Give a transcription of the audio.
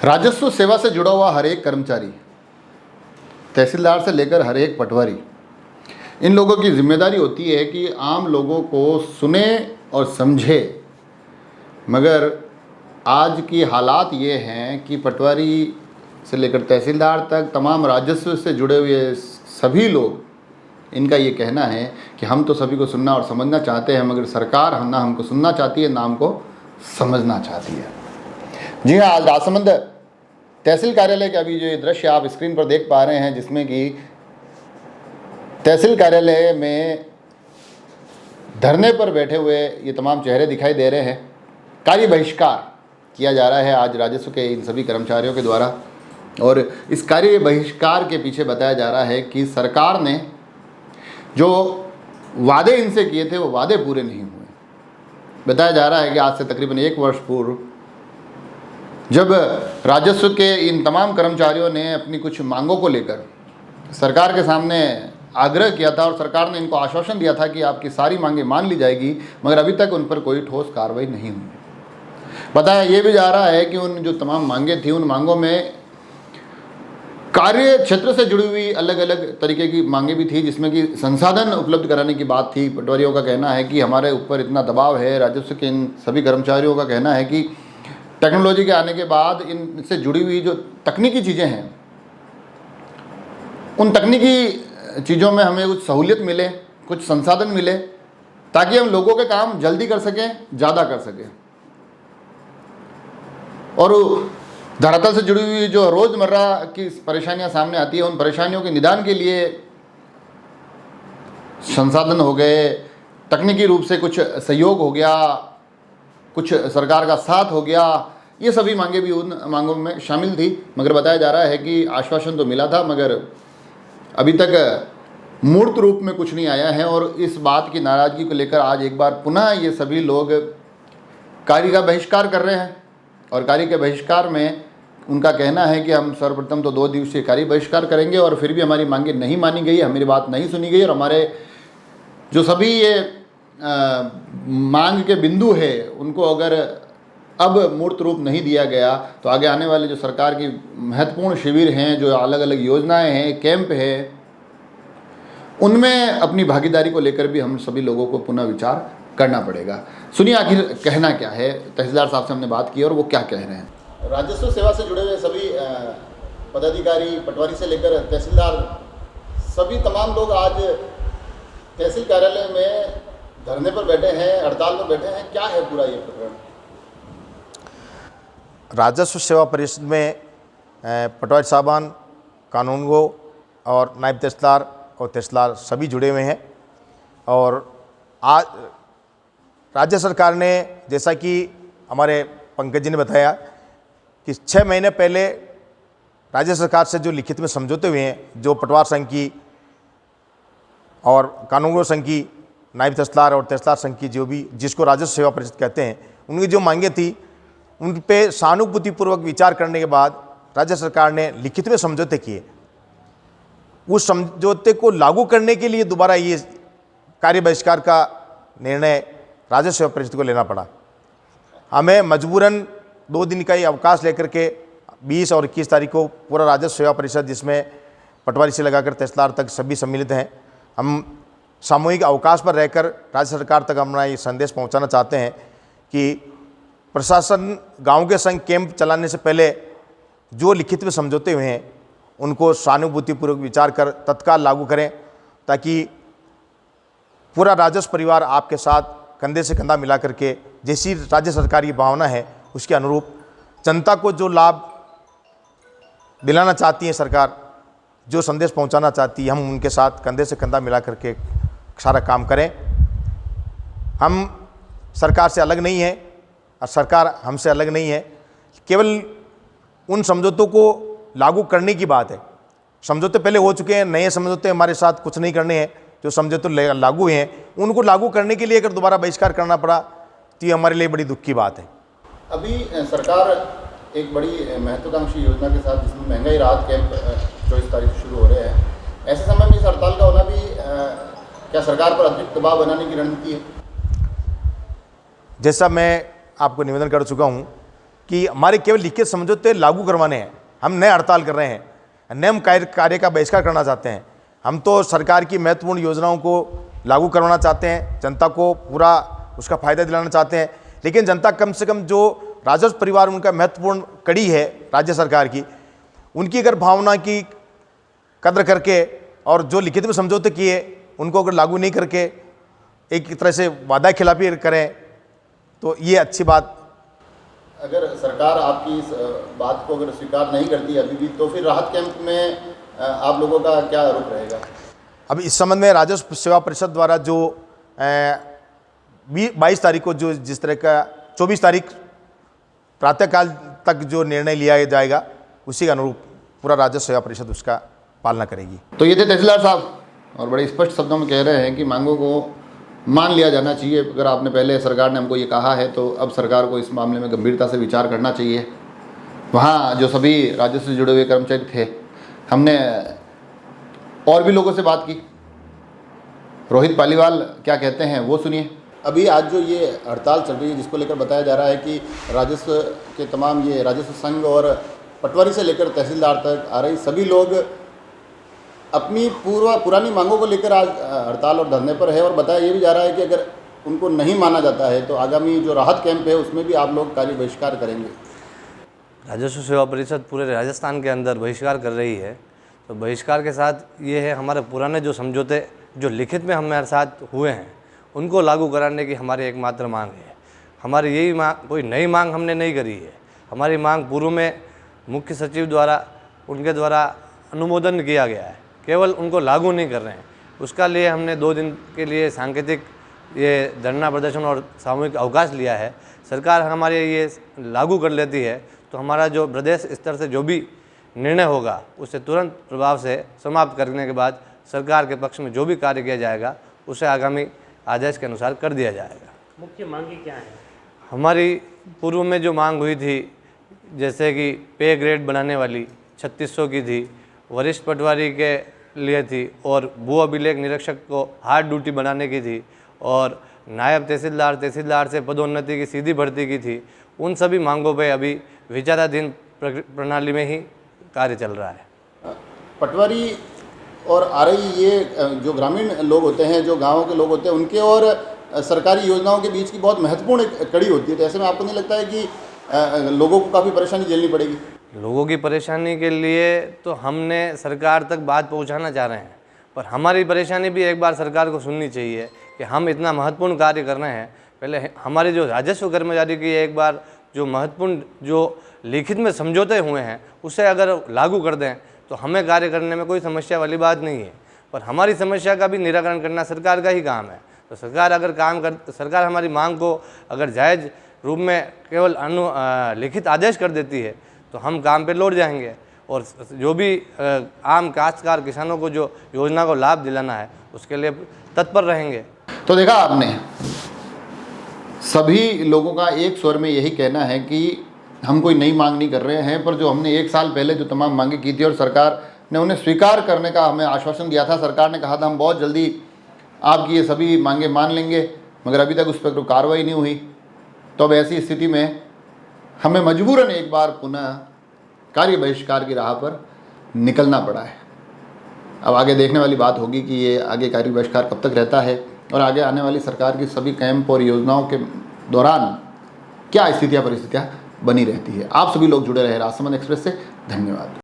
राजस्व सेवा से जुड़ा हुआ हर एक कर्मचारी, तहसीलदार से लेकर हर एक पटवारी, इन लोगों की जिम्मेदारी होती है कि आम लोगों को सुने और समझे। मगर आज की हालात ये हैं कि पटवारी से लेकर तहसीलदार तक तमाम राजस्व से जुड़े हुए सभी लोग, इनका ये कहना है कि हम तो सभी को सुनना और समझना चाहते हैं, मगर सरकार ना हमको सुनना चाहती है ना हमको समझना चाहती है। जी हाँ, आज राजसमंद तहसील कार्यालय के अभी जो ये दृश्य आप स्क्रीन पर देख पा रहे हैं, जिसमें कि तहसील कार्यालय में धरने पर बैठे हुए ये तमाम चेहरे दिखाई दे रहे हैं। कार्य बहिष्कार किया जा रहा है आज राजस्व के इन सभी कर्मचारियों के द्वारा, और इस कार्य बहिष्कार के पीछे बताया जा रहा है कि सरकार ने जो वादे इनसे किए थे वो वादे पूरे नहीं हुए। बताया जा रहा है कि आज से तकरीबन 1 वर्ष पूर्व जब राजस्व के इन तमाम कर्मचारियों ने अपनी कुछ मांगों को लेकर सरकार के सामने आग्रह किया था और सरकार ने इनको आश्वासन दिया था कि आपकी सारी मांगें मान ली जाएगी, मगर अभी तक उन पर कोई ठोस कार्रवाई नहीं हुई। बताया ये भी जा रहा है कि उन जो तमाम मांगें थी, उन मांगों में कार्य क्षेत्र से जुड़ी हुई अलग अलग तरीके की मांगें भी थी, जिसमें कि संसाधन उपलब्ध कराने की बात थी। पटवारियों का कहना है कि हमारे ऊपर इतना दबाव है, राजस्व के इन सभी कर्मचारियों का कहना है कि टेक्नोलॉजी के आने के बाद इनसे जुड़ी हुई जो तकनीकी चीज़ें हैं, उन तकनीकी चीज़ों में हमें कुछ सहूलियत मिले, कुछ संसाधन मिले, ताकि हम लोगों के काम जल्दी कर सकें, ज़्यादा कर सकें। और धरातल से जुड़ी हुई जो रोज़मर्रा की परेशानियां सामने आती है, उन परेशानियों के निदान के लिए संसाधन हो गए, तकनीकी रूप से कुछ सहयोग हो गया, कुछ सरकार का साथ हो गया, ये सभी मांगे भी उन मांगों में शामिल थी। मगर बताया जा रहा है कि आश्वासन तो मिला था, मगर अभी तक मूर्त रूप में कुछ नहीं आया है। और इस बात की नाराज़गी को लेकर आज एक बार पुनः ये सभी लोग कार्य का बहिष्कार कर रहे हैं। और कार्य के बहिष्कार में उनका कहना है कि हम सर्वप्रथम तो 2 दिवसीय कार्य बहिष्कार करेंगे, और फिर भी हमारी मांगें नहीं मानी गई, हमारी बात नहीं सुनी गई, और हमारे जो सभी ये मांग के बिंदु है उनको अगर अब मूर्त रूप नहीं दिया गया तो आगे आने वाले जो सरकार की महत्वपूर्ण शिविर हैं, जो अलग अलग योजनाएं हैं, कैंप है, उनमें अपनी भागीदारी को लेकर भी हम सभी लोगों को पुनः विचार करना पड़ेगा। सुनिए आखिर कहना क्या है। तहसीलदार साहब से हमने बात की और वो क्या कह रहे हैं। राजस्व सेवा से जुड़े हुए सभी पदाधिकारी, पटवारी से लेकर तहसीलदार, सभी तमाम लोग आज तहसील कार्यालय में धरने पर बैठे हैं, हड़ताल पर बैठे हैं। क्या है पूरा ये प्रकरण? राजस्व सेवा परिषद में पटवारी साहबान, कानूनगो और नायब तहसीलदार और तहसीलदार सभी जुड़े हुए हैं। और आज राज्य सरकार ने, जैसा कि हमारे पंकज जी ने बताया, कि 6 महीने पहले राज्य सरकार से जो लिखित में समझौते हुए हैं, जो पटवार संघ की और कानूनगो संघ की, नायब तहसीलदार और तहसीलदार संघ की, जो भी जिसको राजस्व सेवा परिषद कहते हैं, उनकी जो मांगें थी उन पे सहानुभूतिपूर्वक विचार करने के बाद राज्य सरकार ने लिखित में समझौते किए। उस समझौते को लागू करने के लिए दोबारा ये कार्य बहिष्कार का निर्णय राजस्व सेवा परिषद को लेना पड़ा। हमें मजबूरन 2 दिन का ही अवकाश लेकर के 20 और 21 तारीख को पूरा राजस्व सेवा परिषद, जिसमें पटवारी से लगाकर तहसीलदार तक सभी सम्मिलित हैं, हम सामूहिक अवकाश पर रहकर राज्य सरकार तक अपना ये संदेश पहुंचाना चाहते हैं कि प्रशासन गांव के संग कैंप चलाने से पहले जो लिखित में समझौते हुए हैं उनको सहानुभूतिपूर्वक विचार कर तत्काल लागू करें, ताकि पूरा राजस्व परिवार आपके साथ कंधे से कंधा मिला करके, जैसी राज्य सरकार की भावना है उसके अनुरूप जनता को जो लाभ दिलाना चाहती है सरकार, जो संदेश पहुंचाना चाहती है, हम उनके साथ कंधे से कंधा मिला करके सारा काम करें। हम सरकार से अलग नहीं हैं और सरकार हमसे अलग नहीं है। केवल उन समझौतों को लागू करने की बात है। समझौते पहले हो चुके हैं, नए समझौते हमारे साथ कुछ नहीं करने हैं। जो समझौते लागू हुए हैं उनको लागू करने के लिए अगर दोबारा बहिष्कार करना पड़ा तो ये हमारे लिए बड़ी दुख की बात है। अभी सरकार एक बड़ी महत्वाकांक्षी योजना के साथ, जिसमें महंगाई राहत कैंप 24 तारीख से शुरू हो रहे हैं, ऐसे समय में इस हड़ताल का होना भी क्या सरकार पर अतिरिक्त दबाव बनाने की रणनीति है? जैसा मैं आपको निवेदन कर चुका हूँ कि हमारे केवल लिखित समझौते लागू करवाने हैं, हम नए हड़ताल कर रहे हैं, नियम कार्य का बहिष्कार करना चाहते हैं। हम तो सरकार की महत्वपूर्ण योजनाओं को लागू करवाना चाहते हैं, जनता को पूरा उसका फ़ायदा दिलाना चाहते हैं, लेकिन जनता कम से कम जो राजस्व परिवार उनका महत्वपूर्ण कड़ी है राज्य सरकार की, उनकी अगर भावना की कद्र करके और जो लिखित में समझौते किए उनको अगर लागू नहीं करके एक तरह से वादा खिलाफी करें तो ये अच्छी बात। अगर सरकार आपकी इस बात को अगर स्वीकार नहीं करती अभी भी, तो फिर राहत कैंप में आप लोगों का क्या रुख रहेगा? अब इस संबंध में राजस्व सेवा परिषद द्वारा जो 22 तारीख को जो जिस तरह का 24 तारीख प्रातःकाल तक जो निर्णय लिया जाएगा उसी के अनुरूप पूरा राजस्व सेवा परिषद उसका पालना करेगी। तो ये थे तहसीलदार साहब, और बड़े स्पष्ट शब्दों में कह रहे हैं कि मांगों को मान लिया जाना चाहिए। अगर आपने पहले सरकार ने हमको ये कहा है तो अब सरकार को इस मामले में गंभीरता से विचार करना चाहिए। वहाँ जो सभी राजस्व से जुड़े हुए कर्मचारी थे, हमने और भी लोगों से बात की। रोहित पालीवाल क्या कहते हैं वो सुनिए। अभी आज जो ये हड़ताल चल रही है जिसको लेकर बताया जा रहा है कि राजस्व के तमाम ये राजस्व संघ और पटवारी से लेकर तहसीलदार तक आ रही सभी लोग अपनी पुरानी मांगों को लेकर आज हड़ताल और धरने पर है, और बताया ये भी जा रहा है कि अगर उनको नहीं माना जाता है तो आगामी जो राहत कैंप है उसमें भी आप लोग कार्य बहिष्कार करेंगे। राजस्व सेवा परिषद पूरे राजस्थान के अंदर बहिष्कार कर रही है। तो बहिष्कार के साथ ये है, हमारे पुराने जो समझौते जो लिखित में हमारे साथ हुए हैं उनको लागू कराने की हमारी एकमात्र मांग है। हमारी यही मांग, कोई नई मांग हमने नहीं करी है। हमारी मांग पूर्व में मुख्य सचिव द्वारा उनके द्वारा अनुमोदन किया गया है, केवल उनको लागू नहीं कर रहे हैं। उसका लिए हमने 2 दिन के लिए सांकेतिक ये धरना प्रदर्शन और सामूहिक अवकाश लिया है। सरकार हमारे ये लागू कर लेती है तो हमारा जो प्रदेश स्तर से जो भी निर्णय होगा उसे तुरंत प्रभाव से समाप्त करने के बाद सरकार के पक्ष में जो भी कार्य किया जाएगा उसे आगामी आदेश के अनुसार कर दिया जाएगा। मुख्य मांगें क्या हैं? हमारी पूर्व में जो मांग हुई थी, जैसे कि पे ग्रेड बनाने वाली 3600 की थी, वरिष्ठ पटवारी के लिए थी, और भू अभिलेख निरीक्षक को हार्ड ड्यूटी बनाने की थी, और नायब तहसीलदार से पदोन्नति की सीधी भर्ती की थी। उन सभी मांगों पे अभी विचाराधीन प्रणाली में ही कार्य चल रहा है। पटवारी और आरई ये जो ग्रामीण लोग होते हैं, जो गाँव के लोग होते हैं, उनके और सरकारी योजनाओं के बीच की बहुत महत्वपूर्ण एक कड़ी होती है। तो ऐसे में आपको नहीं लगता है कि लोगों को काफ़ी परेशानी झेलनी पड़ेगी? लोगों की परेशानी के लिए तो हमने सरकार तक बात पहुंचाना चाह रहे हैं, पर हमारी परेशानी भी एक बार सरकार को सुननी चाहिए कि हम इतना महत्वपूर्ण कार्य कर रहे हैं। पहले हमारे जो राजस्व कर्मचारी की एक बार जो महत्वपूर्ण जो लिखित में समझौते हुए हैं उसे अगर लागू कर दें तो हमें कार्य करने में कोई समस्या वाली बात नहीं है, पर हमारी समस्या का भी निराकरण करना सरकार का ही काम है। तो सरकार हमारी मांग को अगर जायज़ रूप में केवल लिखित आदेश कर देती है तो हम काम पे लौट जाएंगे, और जो भी आम काश्तकार किसानों को जो योजना को लाभ दिलाना है उसके लिए तत्पर रहेंगे। तो देखा आपने, सभी लोगों का एक स्वर में यही कहना है कि हम कोई नई मांग नहीं कर रहे हैं, पर जो हमने 1 साल पहले जो तमाम मांगे की थी और सरकार ने उन्हें स्वीकार करने का हमें आश्वासन दिया था। सरकार ने कहा था हम बहुत जल्दी आपकी ये सभी मांगे मान लेंगे, मगर अभी तक उस पर कोई कार्रवाई नहीं हुई। तो अब ऐसी स्थिति में हमें मजबूरन एक बार पुनः कार्य बहिष्कार की राह पर निकलना पड़ा है। अब आगे देखने वाली बात होगी कि ये आगे कार्य बहिष्कार कब तक रहता है, और आगे आने वाली सरकार की सभी कैंप और योजनाओं के दौरान क्या स्थितियाँ परिस्थितियाँ बनी रहती है। आप सभी लोग जुड़े रहे राजसमंद एक्सप्रेस से। धन्यवाद।